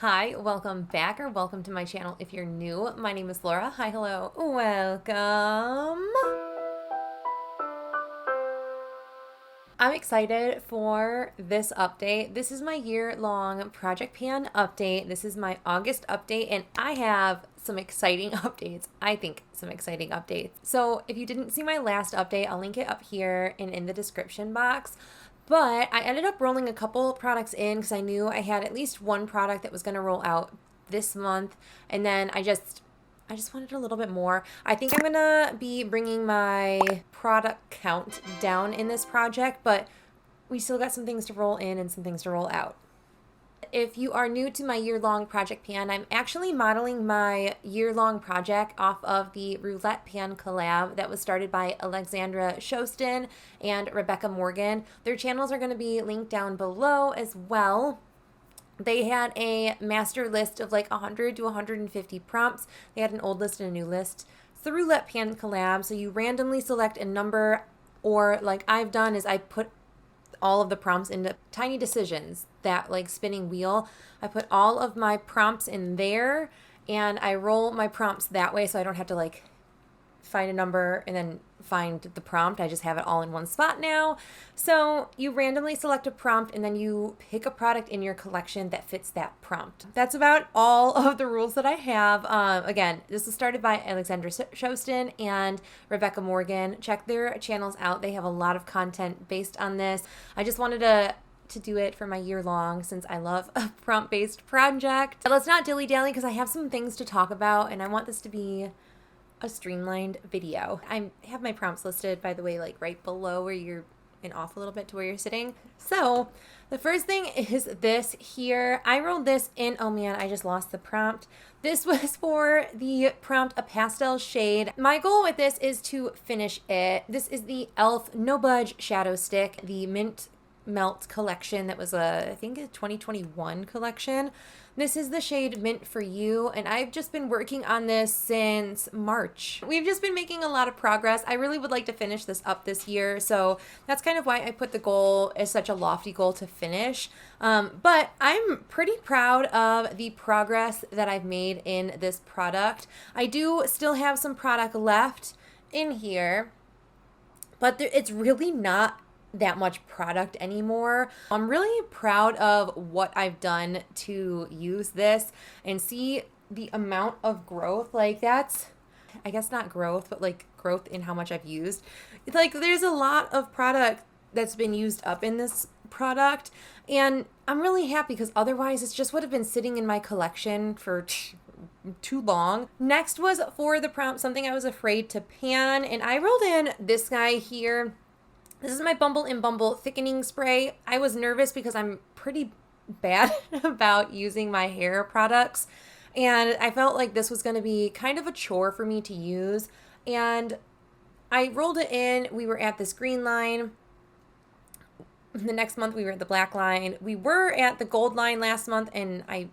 Hi, welcome back or welcome to my channel if you're new. My name is Laura. Hi, hello, welcome. I'm excited for this update. This is my year-long project pan update. This is my August update, and I have some exciting updates. I think some exciting updates. So if you didn't see my last update, I'll link it up here and in the description box. But I ended up rolling a couple products in because I knew I had at least one product that was going to roll out this month. And then I just wanted a little bit more. I think I'm going to be bringing my product count down in this project, but we still got some things to roll in and some things to roll out. If you are new to my year-long project pan, I'm actually modeling my year-long project off of the Roulette Pan collab that was started by Alexandra Shostin and Rebecca Morgan. Their channels are going to be linked down below as well. They had a master list of like 100 to 150 prompts. They had an old list and a new list. It's the Roulette Pan collab, so you randomly select a number, or like I've done is I put all of the prompts into tiny decisions, that like spinning wheel. I put all of my prompts in there and I roll my prompts that way so I don't have to like find a number and then find the prompt. I just have it all in one spot now. So you randomly select a prompt and then you pick a product in your collection that fits that prompt. That's about all of the rules that I have. Again, this was started by Alexandra Shostin and Rebecca Morgan. Check their channels out. They have a lot of content based on this. I just wanted to do it for my year long since I love a prompt-based project. But let's not dilly-dally because I have some things to talk about and I want this to be a streamlined video. I have my prompts listed, by the way, like right below where you're off a little bit to where you're sitting. So the first thing is this here. I rolled this in, oh man, I just lost the prompt. This was for the prompt, a pastel shade. My goal with this is to finish it. This is the e.l.f. No Budge Shadow Stick, the Mint Melt collection that was I think a 2021 collection. This is the shade Mint for You, and I've just been working on this since March. We've just been making a lot of progress. I really would like to finish this up this year, so that's kind of why I put the goal as such a lofty goal to finish. But I'm pretty proud of the progress that I've made in this product. I do still have some product left in here, but it's really not that much product anymore. I'm really proud of what I've done to use this and see the amount of growth. Like that's, I guess not growth, but like growth in how much I've used. It's like there's a lot of product that's been used up in this product, and I'm really happy because otherwise it's just would have been sitting in my collection for too long. Next was for the prompt, something I was afraid to pan, and I rolled in this guy here. This is my Bumble and Bumble thickening spray. I was nervous because I'm pretty bad about using my hair products, and I felt like this was going to be kind of a chore for me to use, and I rolled it in. We were at this green line. The next month we were at the black line. We were at the gold line last month, and I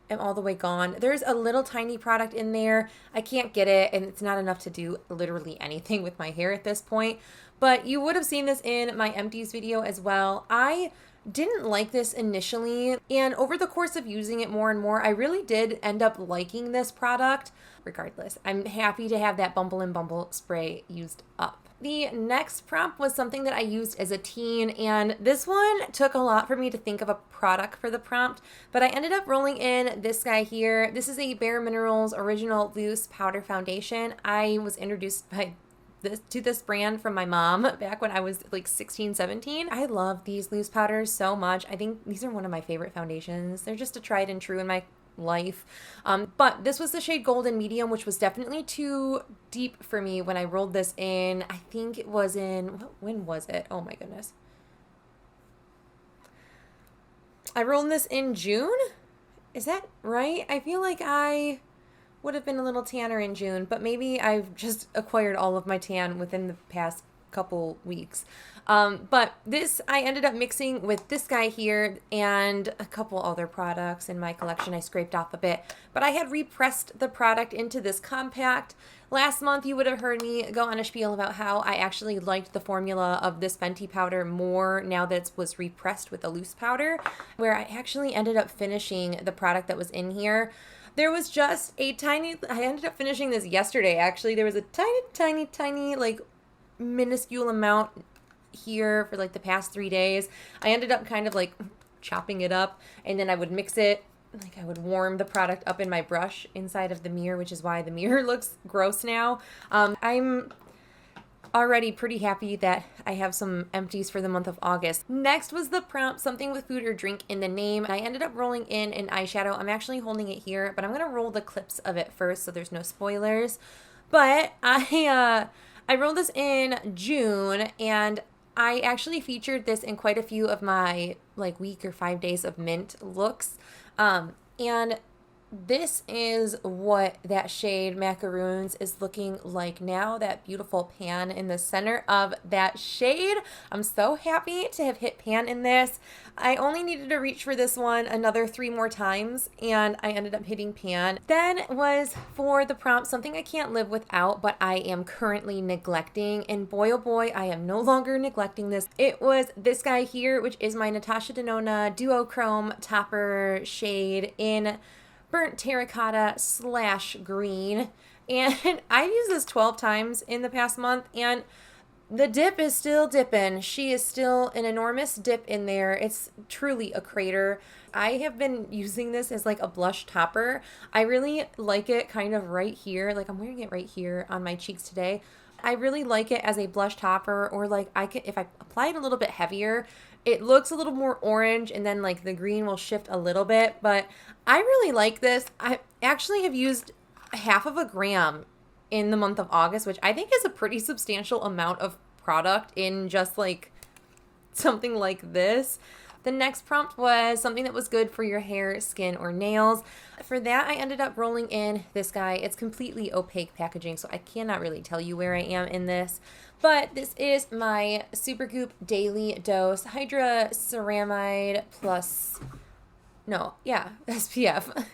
am all the way gone. There's a little tiny product in there. I can't get it, and it's not enough to do literally anything with my hair at this point. But you would have seen this in my empties video as well. I didn't like this initially, and over the course of using it more and more, I really did end up liking this product. Regardless, I'm happy to have that Bumble and Bumble spray used up. The next prompt was something that I used as a teen, and this one took a lot for me to think of a product for the prompt, but I ended up rolling in this guy here. This is a BareMinerals Original Loose Powder Foundation. I was introduced to this brand from my mom back when I was like 16, 17. I love these loose powders so much. I think these are one of my favorite foundations. They're just a tried and true in my life. But this was the shade Golden Medium, which was definitely too deep for me when I rolled this in. I think it was in, when was it? Oh my goodness. I rolled this in June? Is that right? I feel like I would have been a little tanner in June, but maybe I've just acquired all of my tan within the past couple weeks. But this I ended up mixing with this guy here and a couple other products in my collection. I scraped off a bit, but I had repressed the product into this compact. Last month you would have heard me go on a spiel about how I actually liked the formula of this Fenty powder more now that it was repressed with a loose powder, where I actually ended up finishing the product that was in here. There was just a tiny, I ended up finishing this yesterday actually. There was a tiny, like minuscule amount here for like the past 3 days. I ended up kind of like chopping it up, and then I would mix it, like I would warm the product up in my brush inside of the mirror, which is why the mirror looks gross now. I'm already pretty happy that I have some empties for the month of August. Next was the prompt, something with food or drink in the name. I ended up rolling in an eyeshadow. I'm actually holding it here, but I'm going to roll the clips of it first so there's no spoilers. But I rolled this in June, and I actually featured this in quite a few of my like week or 5 days of mint looks. And this is what that shade Macaroons is looking like now, that beautiful pan in the center of that shade. I'm so happy to have hit pan in this. I only needed to reach for this one another 3 more times, and I ended up hitting pan. Then was for the prompt, something I can't live without, but I am currently neglecting, and boy oh boy, I am no longer neglecting this. It was this guy here, which is my Natasha Denona Duochrome Topper shade in burnt terracotta / green, and I've used this 12 times in the past month, and the dip is still dipping. She is still an enormous dip in there. It's truly a crater. I have been using this as like a blush topper. I really like it kind of right here. Like I'm wearing it right here on my cheeks today. I really like it as a blush topper, or like I could, if I apply it a little bit heavier, it looks a little more orange, and then like the green will shift a little bit, but I really like this. I actually have used 1/2 gram in the month of August, which I think is a pretty substantial amount of product in just like something like this. The next prompt was something that was good for your hair, skin, or nails. For that, I ended up rolling in this guy. It's completely opaque packaging, so I cannot really tell you where I am in this. But this is my Supergoop Daily Dose Hydra Ceramide Plus, SPF.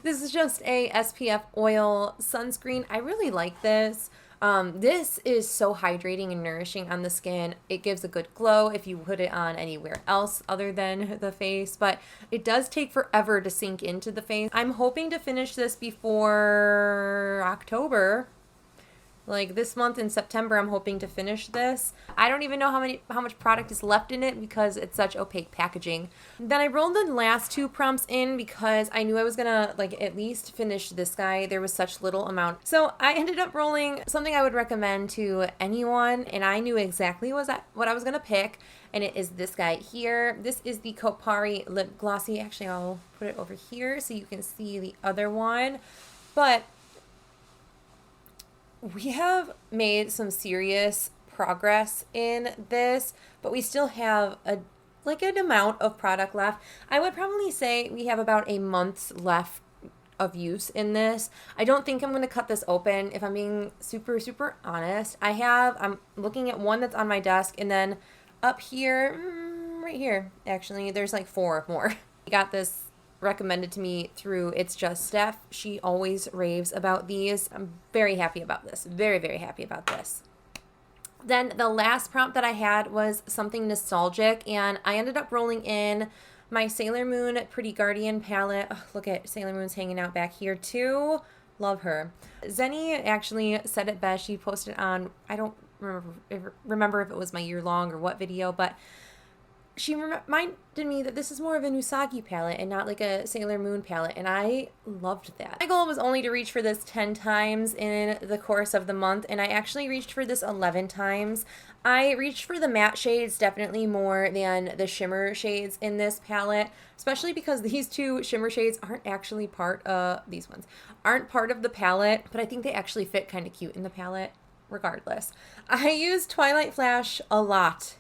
This is just a SPF oil sunscreen. I really like this. This is so hydrating and nourishing on the skin. It gives a good glow if you put it on anywhere else other than the face, but it does take forever to sink into the face. I'm hoping to finish this before October. Like this month in September, I'm hoping to finish this. I don't even know how much product is left in it because it's such opaque packaging. Then I rolled the last 2 prompts in because I knew I was gonna like at least finish this guy. There was such little amount. So I ended up rolling something I would recommend to anyone, and I knew exactly what I was gonna pick, and it is this guy here. This is the Kopari Lip Glossy. Actually, I'll put it over here so you can see the other one. But we have made some serious progress in this, but we still have an amount of product left. I would probably say we have about a month's left of use in this. I don't think I'm going to cut this open, if I'm being super, super honest. I'm looking at one that's on my desk, and then up here, right here, actually, there's like 4 more. I got this recommended to me through It's Just Steph. She always raves about these. I'm very happy about this. Very, very happy about this. Then the last prompt that I had was something nostalgic, and I ended up rolling in my Sailor Moon Pretty Guardian palette. Oh, look at Sailor Moon's hanging out back here too. Love her. Zenny actually said it best. She posted on, I don't remember if it was my year-long or what video, but she reminded me that this is more of an Usagi palette and not like a Sailor Moon palette, and I loved that. My goal was only to reach for this 10 times in the course of the month, and I actually reached for this 11 times. I reached for the matte shades definitely more than the shimmer shades in this palette, especially because these 2 shimmer shades aren't actually part of the palette, but I think they actually fit kind of cute in the palette regardless. I used Twilight Flash a lot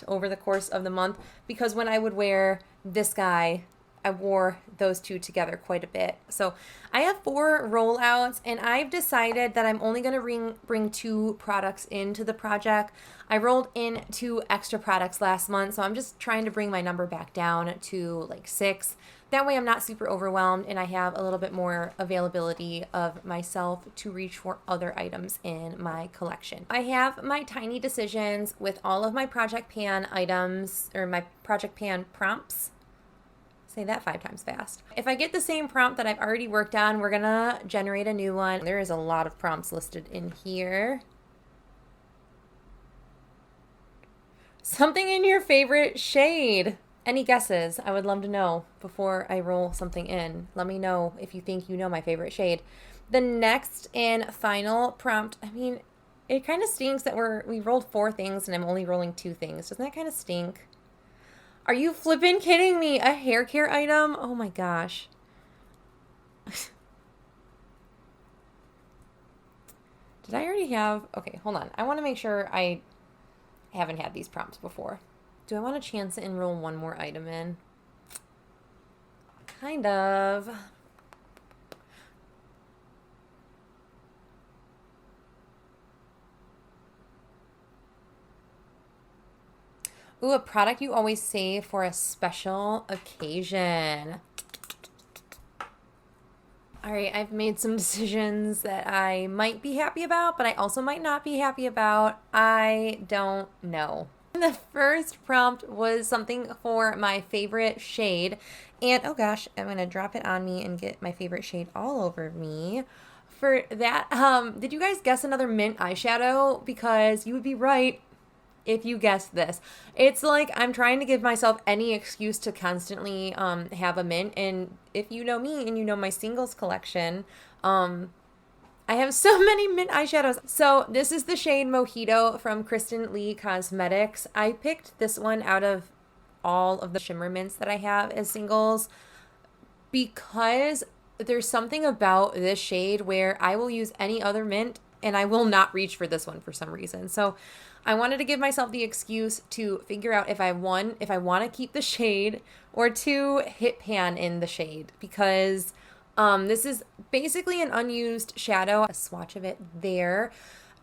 over the course of the month, because when I would wear this guy I wore those two together quite a bit. So I have 4 rollouts, and I've decided that I'm only going to bring 2 products into the project. I rolled in 2 extra products last month, so I'm just trying to bring my number back down to like 6. That way I'm not super overwhelmed, and I have a little bit more availability of myself to reach for other items in my collection. I have my tiny decisions with all of my Project Pan items, or my Project Pan prompts. Say that 5 times fast. If I get the same prompt that I've already worked on, we're gonna generate a new one. There is a lot of prompts listed in here. Something in your favorite shade. Any guesses? I would love to know before I roll something in. Let me know if you think you know my favorite shade. The next and final prompt, I mean, it kind of stinks that we rolled 4 things and I'm only rolling 2 things. Doesn't that kind of stink? Are you flippin' kidding me? A hair care item? Oh my gosh. Did I already have... Okay, hold on. I want to make sure I haven't had these prompts before. Do I want to chance it and roll 1 more item in? Kind of. Ooh, a product you always save for a special occasion. All right, I've made some decisions that I might be happy about, but I also might not be happy about. I don't know. The first prompt was something for my favorite shade. And oh gosh, I'm going to drop it on me and get my favorite shade all over me. For that, did you guys guess another mint eyeshadow? Because you would be right if you guessed this. It's like I'm trying to give myself any excuse to constantly have a mint. And if you know me and you know my singles collection, I have so many mint eyeshadows. So this is the shade Mojito from Kristen Lee Cosmetics. I picked this one out of all of the shimmer mints that I have as singles because there's something about this shade where I will use any other mint and I will not reach for this one for some reason. So I wanted to give myself the excuse to figure out if I want to keep the shade, or 2, hit pan in the shade, because this is basically an unused shadow. A swatch of it there.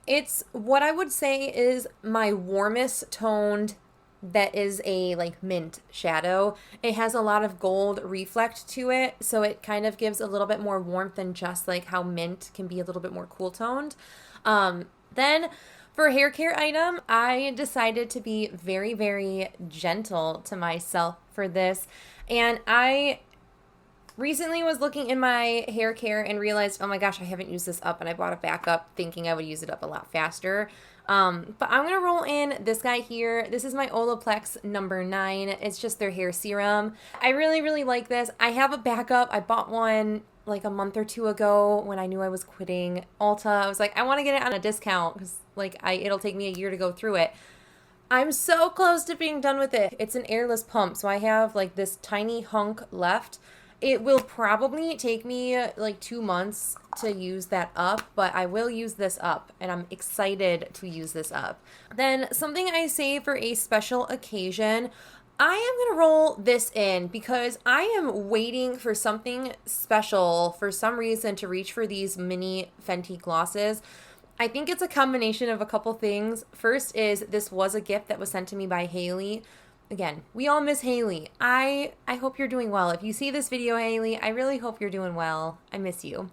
It's what I would say is my warmest toned that is a like mint shadow. It has a lot of gold reflect to it, so it kind of gives a little bit more warmth than just like how mint can be a little bit more cool toned. Then for a hair care item, I decided to be very, very gentle to myself for this, and I recently was looking in my hair care and realized, oh my gosh, I haven't used this up, and I bought a backup thinking I would use it up a lot faster. But I'm going to roll in this guy here. This is my Olaplex number 9. It's just their hair serum. I really, really like this. I have a backup. I bought one like a month or 2 ago when I knew I was quitting Ulta. I was like, I want to get it on a discount because like it'll take me a year to go through it. I'm so close to being done with it. It's an airless pump, so I have like this tiny hunk left. It will probably take me like 2 months to use that up, but I will use this up, and I'm excited to use this up. Then something I save for a special occasion, I am going to roll this in because I am waiting for something special for some reason to reach for these mini Fenty glosses. I think it's a combination of a couple things. First is this was a gift that was sent to me by Haley. Again, we all miss Haley. I hope you're doing well. If you see this video, Haley, I really hope you're doing well. I miss you.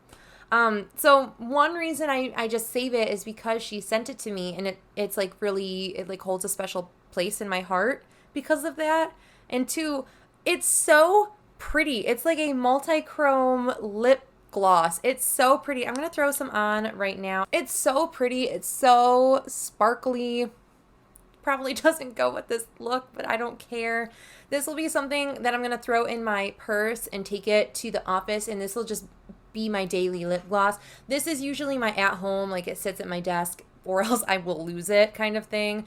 So one reason I just save it is because she sent it to me, and it's like really, it like holds a special place in my heart because of that. And 2, it's so pretty. It's like a multi-chrome lip gloss. It's so pretty. I'm going to throw some on right now. It's so pretty. It's so sparkly. Probably doesn't go with this look, but I don't care. This will be something that I'm going to throw in my purse and take it to the office, and this will just be my daily lip gloss. This is usually my at home, like it sits at my desk or else I will lose it kind of thing.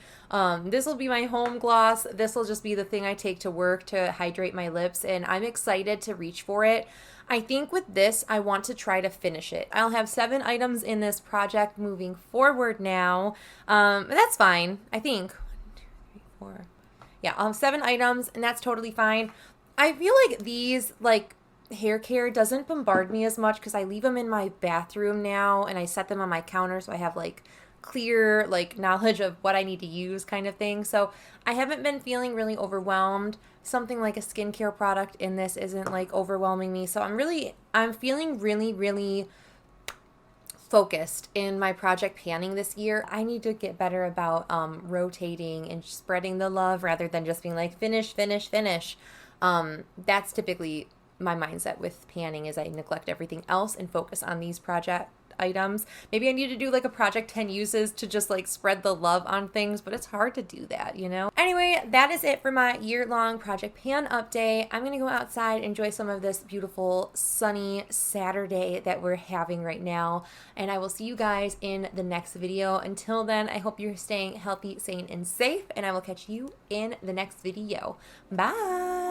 This will be my home gloss. This will just be the thing I take to work to hydrate my lips, and I'm excited to reach for it. I think with this, I want to try to finish it. I'll have 7 items in this project moving forward now. That's fine, I think. 1, 2, 3, 4. Yeah, I'll have 7 items, and that's totally fine. I feel like these, like, hair care doesn't bombard me as much because I leave them in my bathroom now and I set them on my counter so I have, like, clear, like, knowledge of what I need to use kind of thing. So I haven't been feeling really overwhelmed. Something like a skincare product in this isn't, like, overwhelming me. So I'm feeling really, really focused in my project panning this year. I need to get better about rotating and spreading the love rather than just being like finish, finish, finish. That's typically my mindset with panning, is I neglect everything else and focus on these project items. Maybe I need to do like a project 10 uses to just like spread the love on things, but it's hard to do that, you know? Anyway, that is it for my year-long project pan update. I'm gonna go outside, enjoy some of this beautiful sunny Saturday that we're having right now, and I will see you guys in the next video. Until then, I hope you're staying healthy, sane, and safe, and I will catch you in the next video. Bye!